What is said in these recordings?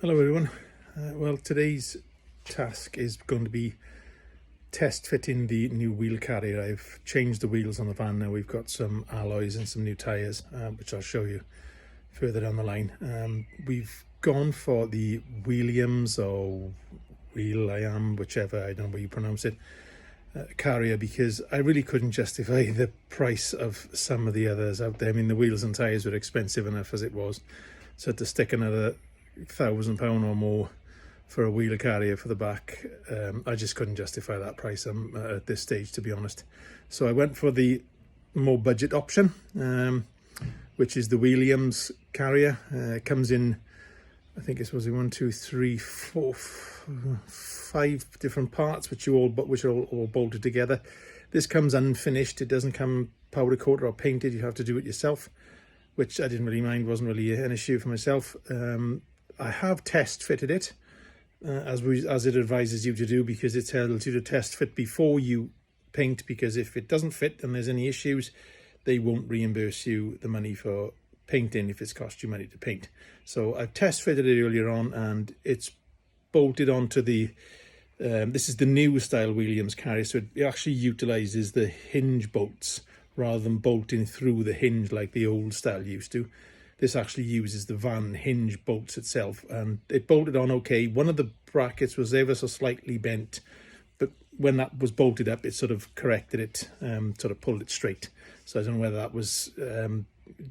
Hello everyone. Well, today's task is going to be test fitting the new wheel carrier. I've changed the wheels on the van now. We've got some alloys and some new tyres, which I'll show you further down the line. We've gone for the Williams or Will-I-Am, whichever, I don't know how you pronounce it, carrier, because I really couldn't justify the price of some of the others out there. I mean, the wheels and tyres were expensive enough as it was, so to stick another £1,000 or more for a wheeler carrier for the back, I just couldn't justify that price at this stage, to be honest. So I went for the more budget option, which is the Williams carrier. It comes in, I think it was 1, 2, 3, 4, 5 different parts, which are all bolted together. This comes unfinished. It doesn't come powder coated or painted. You have to do it yourself, which I didn't really mind. Wasn't really an issue for myself. I have test fitted it as it advises you to do, because it tells you to test fit before you paint, because if it doesn't fit and there's any issues, they won't reimburse you the money for painting if it's cost you money to paint. So I've test fitted it earlier on, and it's bolted onto the this is the new style Williams carrier, so it actually utilizes the hinge bolts rather than bolting through the hinge like the old style used to. This actually uses the van hinge bolts itself, and it bolted on okay. One of the brackets was ever so slightly bent, but when that was bolted up, it sort of corrected it, sort of pulled it straight. So I don't know whether that was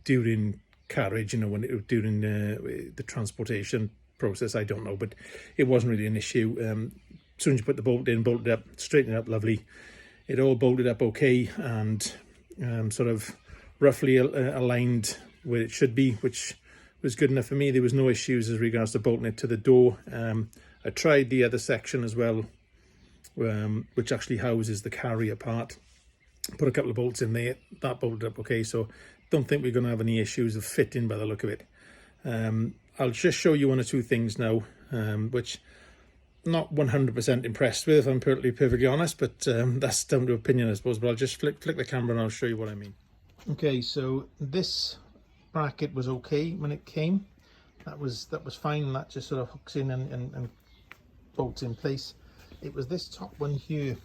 during carriage, when during the transportation process, I don't know, but it wasn't really an issue. As soon as you put the bolt in, bolted up, straightened it up lovely. It all bolted up okay, and sort of roughly aligned where it should be, which was good enough for me. There was no issues as regards to bolting it to the door. I tried the other section as well, which actually houses the carrier part. Put a couple of bolts in there, that bolted up okay, so don't think we're going to have any issues of fitting by the look of it. I'll just show you one or two things now, which not 100% impressed with, if I'm perfectly honest, but that's down to opinion, I suppose. But I'll just flick the camera and I'll show you what I mean. Okay, so this bracket was okay when it came. That was fine. That just sort of hooks in and bolts in place. It was this top one here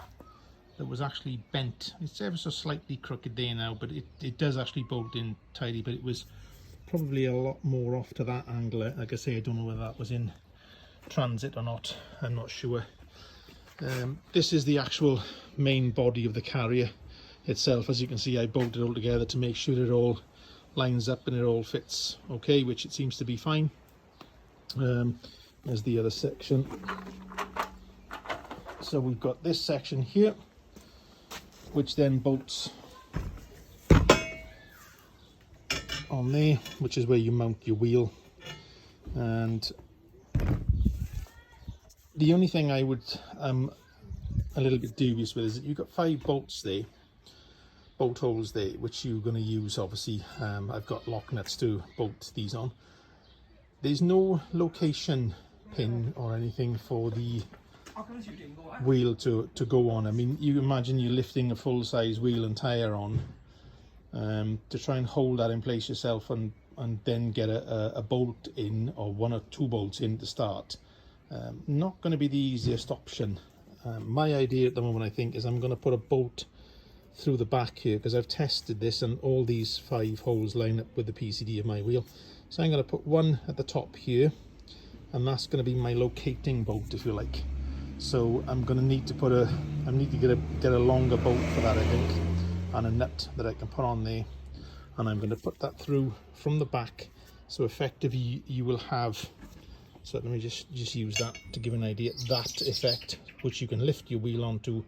that was actually bent. It's ever so slightly crooked there now, but it does actually bolt in tidy, but it was probably a lot more off to that angle. Like I say, I don't know whether that was in transit or not. I'm not sure. This is the actual main body of the carrier itself. As you can see, I bolted it all together to make sure it all lines up and it all fits okay, which it seems to be fine. There's the other section. So we've got this section here, which then bolts on there, which is where you mount your wheel. And the only thing I would a little bit dubious with is that you've got 5 bolts there, bolt holes there, which you're going to use obviously. I've got lock nuts to bolt these on. There's no location pin or anything for the wheel to go on. I mean, you imagine you're lifting a full-size wheel and tyre on to try and hold that in place yourself, and then get a bolt in, or 1 or 2 bolts in to start. Not going to be the easiest option. My idea at the moment, I think, is I'm going to put a bolt through the back here, because I've tested this and all these 5 holes line up with the PCD of my wheel. So I'm going to put one at the top here, and that's going to be my locating bolt, if you like. So I'm going to need to get a longer bolt for that, I think, and a nut that I can put on there, and I'm going to put that through from the back. So effectively you will have, so let me just use that to give an idea, that effect, which you can lift your wheel onto,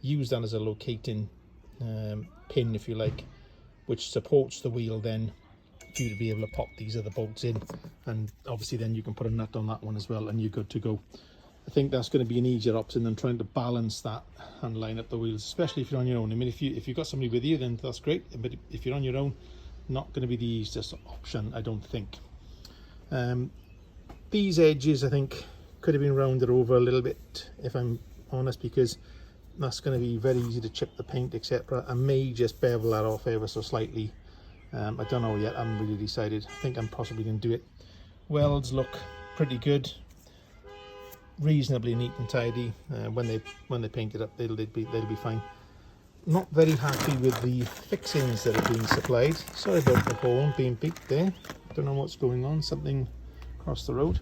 use that as a locating pin, if you like, which supports the wheel then for you to be able to pop these other bolts in, and obviously then you can put a nut on that one as well, and you're good to go. I think that's going to be an easier option than trying to balance that and line up the wheels, especially if you're on your own. I mean, if you've got somebody with you, then that's great, but if you're on your own, not going to be the easiest option, I don't think. These edges, I think, could have been rounded over a little bit, if I'm honest, because that's going to be very easy to chip the paint, etc. I may just bevel that off ever so slightly. I don't know yet, I haven't really decided. I think I'm possibly going to do it. Welds look pretty good, reasonably neat and tidy. When they paint it up, they'll be fine. Not very happy with the fixings that are being supplied. Sorry about the horn being beeped there. Don't know what's going on. Something across the road.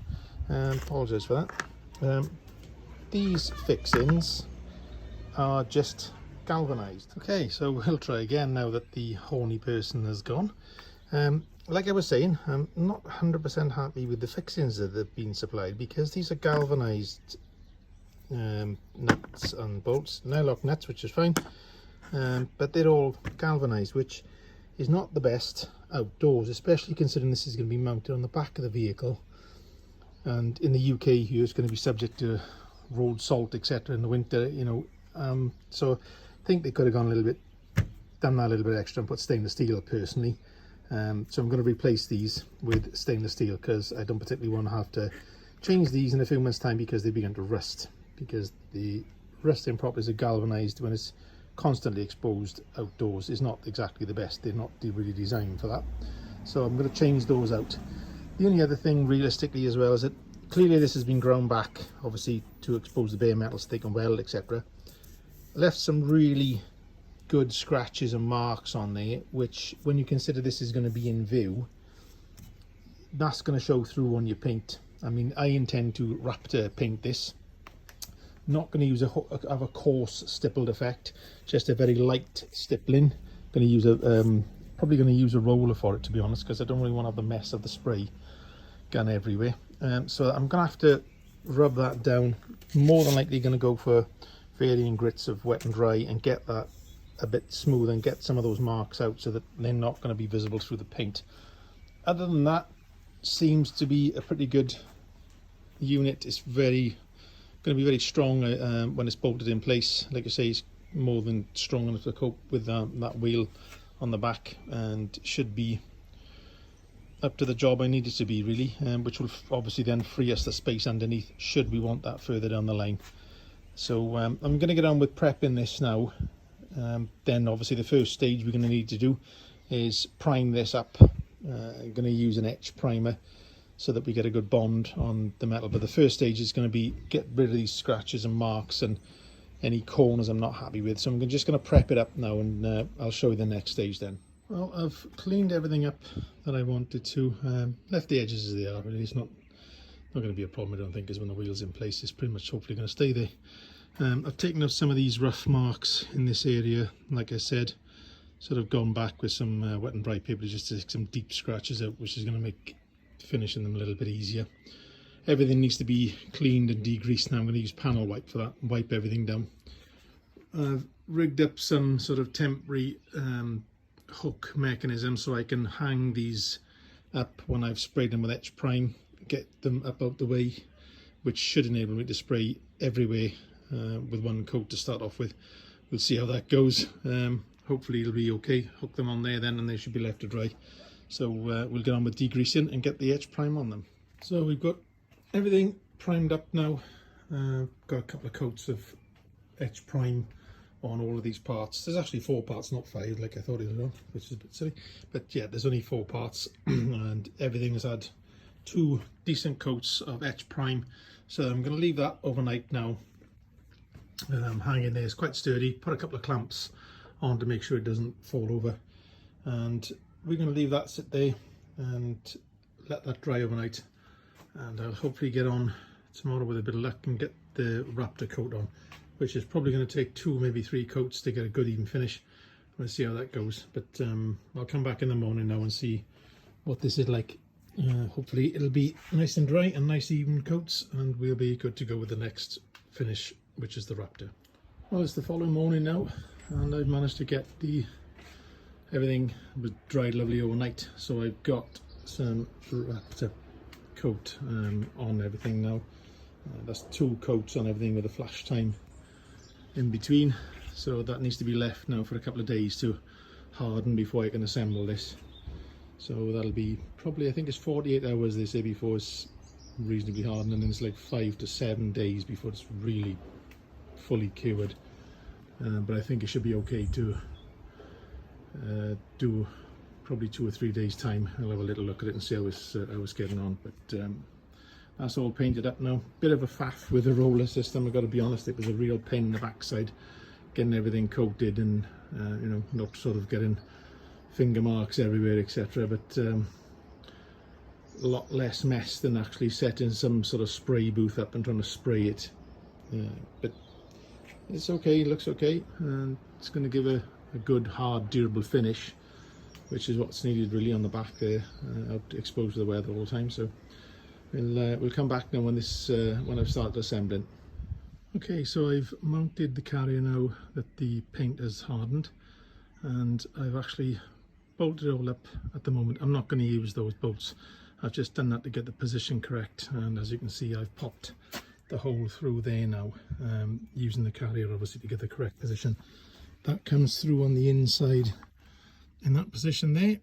Apologise for that. These fixings are just galvanized. Okay, so we'll try again now that the horny person has gone. Like I was saying, I'm not 100% happy with the fixings that have been supplied, because these are galvanized nuts and bolts, nylock nuts, which is fine, but they're all galvanized, which is not the best outdoors, especially considering this is going to be mounted on the back of the vehicle, and in the UK here it's going to be subject to road salt, etc. in the winter, you know. So I think they could have done that a little bit extra and put stainless steel personally. So I'm going to replace these with stainless steel, because I don't particularly want to have to change these in a few months' time, because they begin to rust, because the rusting properties of galvanized when it's constantly exposed outdoors is not exactly the best. They're not really designed for that. So I'm going to change those out. The only other thing realistically as well is that clearly this has been ground back, obviously to expose the bare metal, stick and weld, etc. Left some really good scratches and marks on there, which when you consider this is going to be in view, that's going to show through on your paint. I mean, I intend to Raptor paint this. Not going to use have a coarse stippled effect, just a very light stippling. Going to use probably going to use a roller for it, to be honest, because I don't really want to have the mess of the spray gun everywhere. So I'm going to have to rub that down. More than likely going to go for varying grits of wet and dry and get that a bit smooth and get some of those marks out so that they're not going to be visible through the paint. Other than that, seems to be a pretty good unit. It's going to be very strong when it's bolted in place. Like I say, it's more than strong enough to cope with that wheel on the back, and should be up to the job I need it to be, really, which will obviously then free us the space underneath should we want that further down the line. So I'm going to get on with prepping this now. Then obviously the first stage we're going to need to do is prime this up. I'm going to use an etch primer so that we get a good bond on the metal, but the first stage is going to be get rid of these scratches and marks and any corners I'm not happy with. So I'm just going to prep it up now, and I'll show you the next stage then. Well, I've cleaned everything up that I wanted to, left the edges as they are. Really, it's not going to be a problem, I don't think, because when the wheel's in place it's pretty much hopefully going to stay there. I've taken out some of these rough marks in this area, like I said, sort of gone back with some wet and dry paper just to take some deep scratches out, which is going to make finishing them a little bit easier. Everything needs to be cleaned and degreased now. I'm going to use panel wipe for that and wipe everything down. I've rigged up some sort of temporary hook mechanism so I can hang these up when I've sprayed them with etch prime, get them up out the way, which should enable me to spray everywhere with one coat to start off with. We'll see how that goes. Hopefully it'll be okay. Hook them on there then, and they should be left to dry. So we'll get on with degreasing and get the etch prime on them. So we've got everything primed up now. Got a couple of coats of etch prime on all of these parts. There's actually 4 parts, not 5 like I thought it was, which is a bit silly. But yeah, there's only 4 parts and everything has had 2 decent coats of etch prime. So I'm going to leave that overnight now. Hanging there, it's quite sturdy. Put a couple of clamps on to make sure it doesn't fall over, and we're going to leave that sit there and let that dry overnight, and I'll hopefully get on tomorrow with a bit of luck and get the Raptor coat on, which is probably going to take 2, maybe 3 coats to get a good even finish. We'll see how that goes, but I'll come back in the morning now and see what this is like. Hopefully it'll be nice and dry and nice even coats, and we'll be good to go with the next finish, which is the Raptor. Well, it's the following morning now, and I've managed to get everything was dried lovely overnight, so I've got some Raptor coat on everything now. That's 2 coats on everything with a flash time in between, so that needs to be left now for a couple of days to harden before I can assemble this. So that'll be probably, I think it's 48 hours they say before it's reasonably hardened, and then it's like 5 to 7 days before it's really fully cured. But I think it should be okay to do probably 2 or 3 days time. I'll have a little look at it and see how it's getting on, but that's all painted up now. Bit of a faff with the roller system, I've got to be honest. It was a real pain in the backside getting everything coated and you know, not sort of getting finger marks everywhere, etc. But a lot less mess than actually setting some sort of spray booth up and trying to spray it. But it's okay, it looks okay, and it's going to give a good, hard, durable finish, which is what's needed really on the back there, out exposed to the weather all the time. So we'll come back now when when I've started assembling. Okay, so I've mounted the carrier now that the paint has hardened, and I've actually bolted it all up at the moment. I'm not going to use those bolts. I've just done that to get the position correct, and as you can see, I've popped the hole through there now, using the carrier obviously to get the correct position. That comes through on the inside in that position there,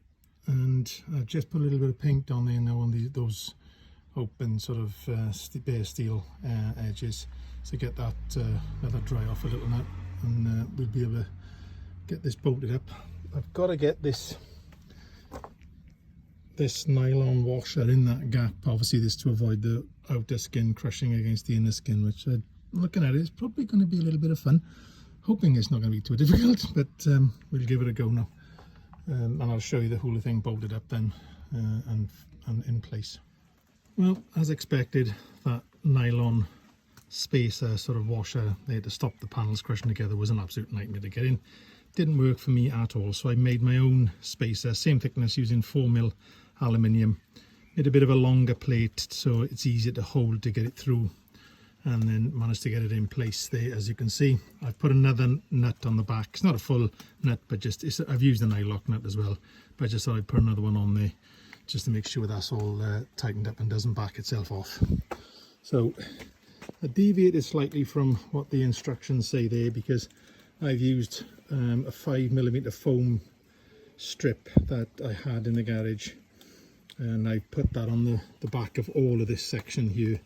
and I've just put a little bit of paint on there now on those open sort of bare steel edges to get that let that dry off a little now, and we'll be able to get this bolted up. I've got to get this nylon washer in that gap, obviously this to avoid the outer skin crushing against the inner skin, which looking at it is probably going to be a little bit of fun. Hoping it's not going to be too difficult, but we'll give it a go now, and I'll show you the whole thing bolted up then and in place. Well, as expected, that nylon spacer sort of washer there to stop the panels crushing together was an absolute nightmare to get in. Didn't work for me at all, so I made my own spacer, same thickness, using 4mm aluminium. Made a bit of a longer plate so it's easier to hold to get it through, and then managed to get it in place there. As you can see, I've put another nut on the back. It's not a full nut, but just I've used an eye-lock nut as well, but I just thought I'd put another one on there just to make sure that's all tightened up and doesn't back itself off. So I deviated slightly from what the instructions say there, because I've used a 5mm foam strip that I had in the garage, and I put that on the back of all of this section here.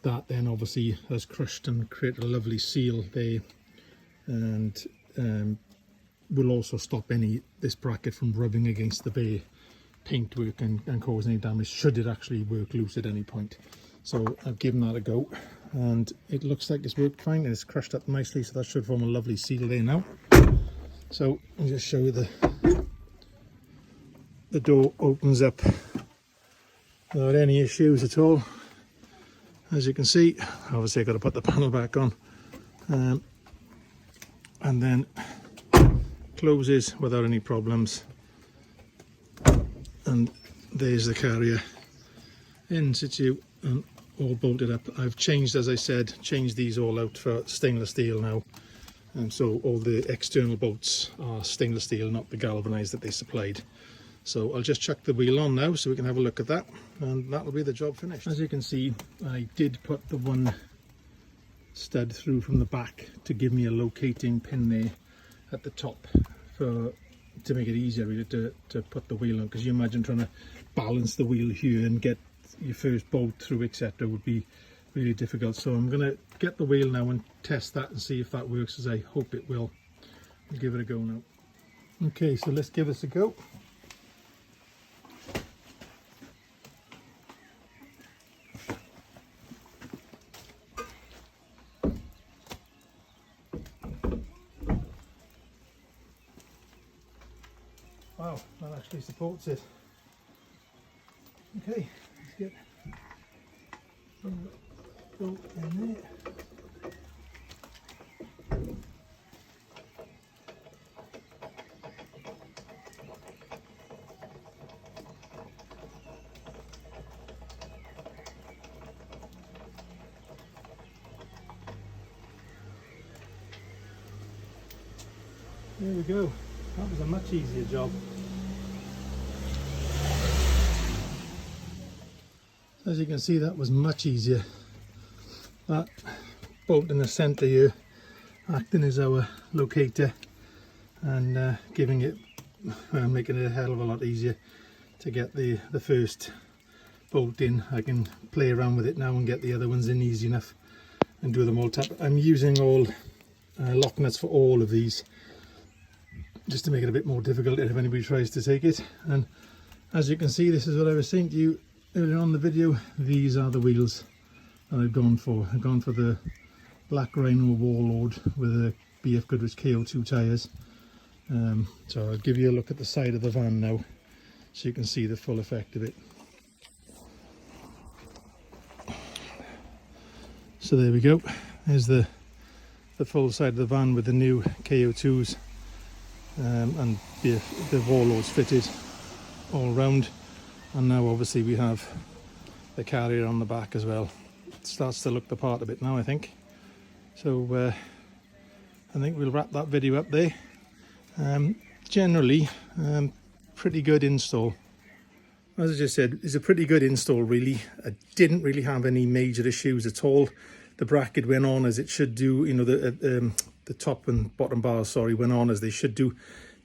That then obviously has crushed and created a lovely seal there, and will also stop this bracket from rubbing against the bare paintwork and cause any damage should it actually work loose at any point. So I've given that a go, and it looks like it's worked fine, and it's crushed up nicely, so that should form a lovely seal there now. So I'll just show you the door opens up without any issues at all. As you can see, obviously I've got to put the panel back on, and then closes without any problems, and there's the carrier in situ and all bolted up. I've changed, as I said, these all out for stainless steel now, and so all the external bolts are stainless steel, not the galvanized that they supplied. So I'll just chuck the wheel on now so we can have a look at that, and that'll be the job finished. As you can see, I did put the one stud through from the back to give me a locating pin there at the top to make it easier really to put the wheel on, because you imagine trying to balance the wheel here and get your first bolt through, etc., would be really difficult. So I'm going to get the wheel now and test that and see if that works, as I hope it will. I'll give it a go now. Okay, so let's give this a go. Wow, that actually supports it. Okay, let's get the bolt in there. There we go. That was a much easier job. As you can see, that was much easier. That bolt in the centre here acting as our locator and giving it, making it a hell of a lot easier to get the first bolt in. I can play around with it now and get the other ones in easy enough and do them all. I'm using all lock nuts for all of these, just to make it a bit more difficult if anybody tries to take it. And as you can see, this is what I was saying to you earlier on in the video, these are the wheels that I've gone for. I've gone for the Black Rhino Warlord with the BF Goodrich KO2 tyres. So I'll give you a look at the side of the van now so you can see the full effect of it. So there we go, there's the full side of the van with the new KO2s and the Warlords fitted all round, and now obviously we have the carrier on the back as well. It starts to look the part a bit now, I think. So I think we'll wrap that video up there. Generally pretty good install. As I just said, it's a pretty good install really. I didn't really have any major issues at all. The bracket went on as it should do, you know, the top and bottom bars, sorry, went on as they should do.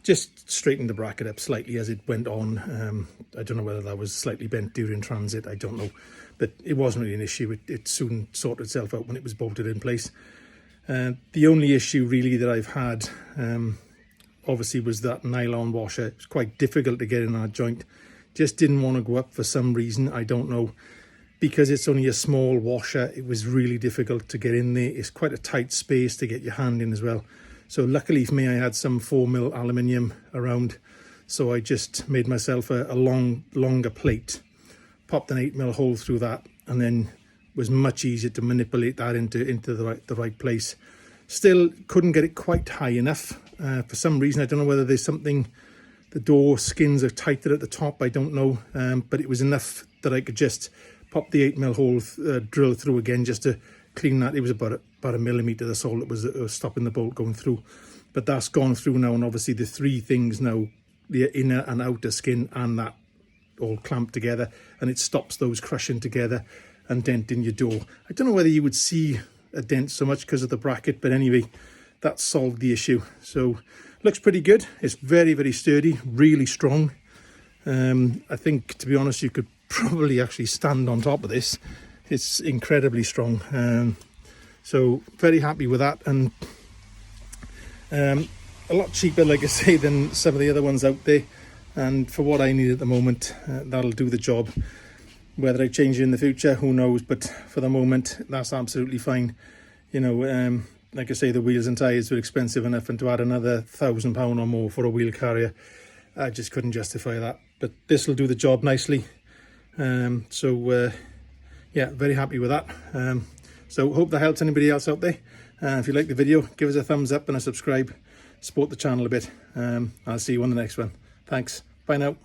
Just straightened the bracket up slightly as it went on. I don't know whether that was slightly bent during transit, I don't know. But it wasn't really an issue. It soon sorted itself out when it was bolted in place. The only issue really that I've had, obviously, was that nylon washer. It was quite difficult to get in that joint. Just didn't want to go up for some reason, I don't know. Because it's only a small washer, it was really difficult to get in there. It's quite a tight space to get your hand in as well. So luckily for me, I had some 4mm aluminium around. So I just made myself a longer plate, popped an 8mm hole through that, and then was much easier to manipulate that into the right place. Still couldn't get it quite high enough. For some reason, I don't know whether there's something, the door skins are tighter at the top, I don't know. But it was enough that I could just pop the 8mm hole, drill through again just to clean that. It was about a millimetre, that's all that was stopping the bolt going through. But that's gone through now, and obviously the three things now, the inner and outer skin and that all clamped together, and it stops those crushing together and denting your door. I don't know whether you would see a dent so much because of the bracket, but anyway, that solved the issue. So looks pretty good. It's very, very sturdy, really strong. I think, to be honest, you could probably actually stand on top of this. It's incredibly strong. So very happy with that, and a lot cheaper, like I say, than some of the other ones out there. And for what I need at the moment, that'll do the job. Whether I change it in the future, who knows, but for the moment that's absolutely fine. You know, like I say, the wheels and tyres were expensive enough, and to add another £1,000 or more for a wheel carrier, I just couldn't justify that. But this will do the job nicely. Yeah, very happy with that. So hope that helps anybody else out there. If you like the video, give us a thumbs up and a subscribe, support the channel a bit. I'll see you on the next one. Thanks, bye now.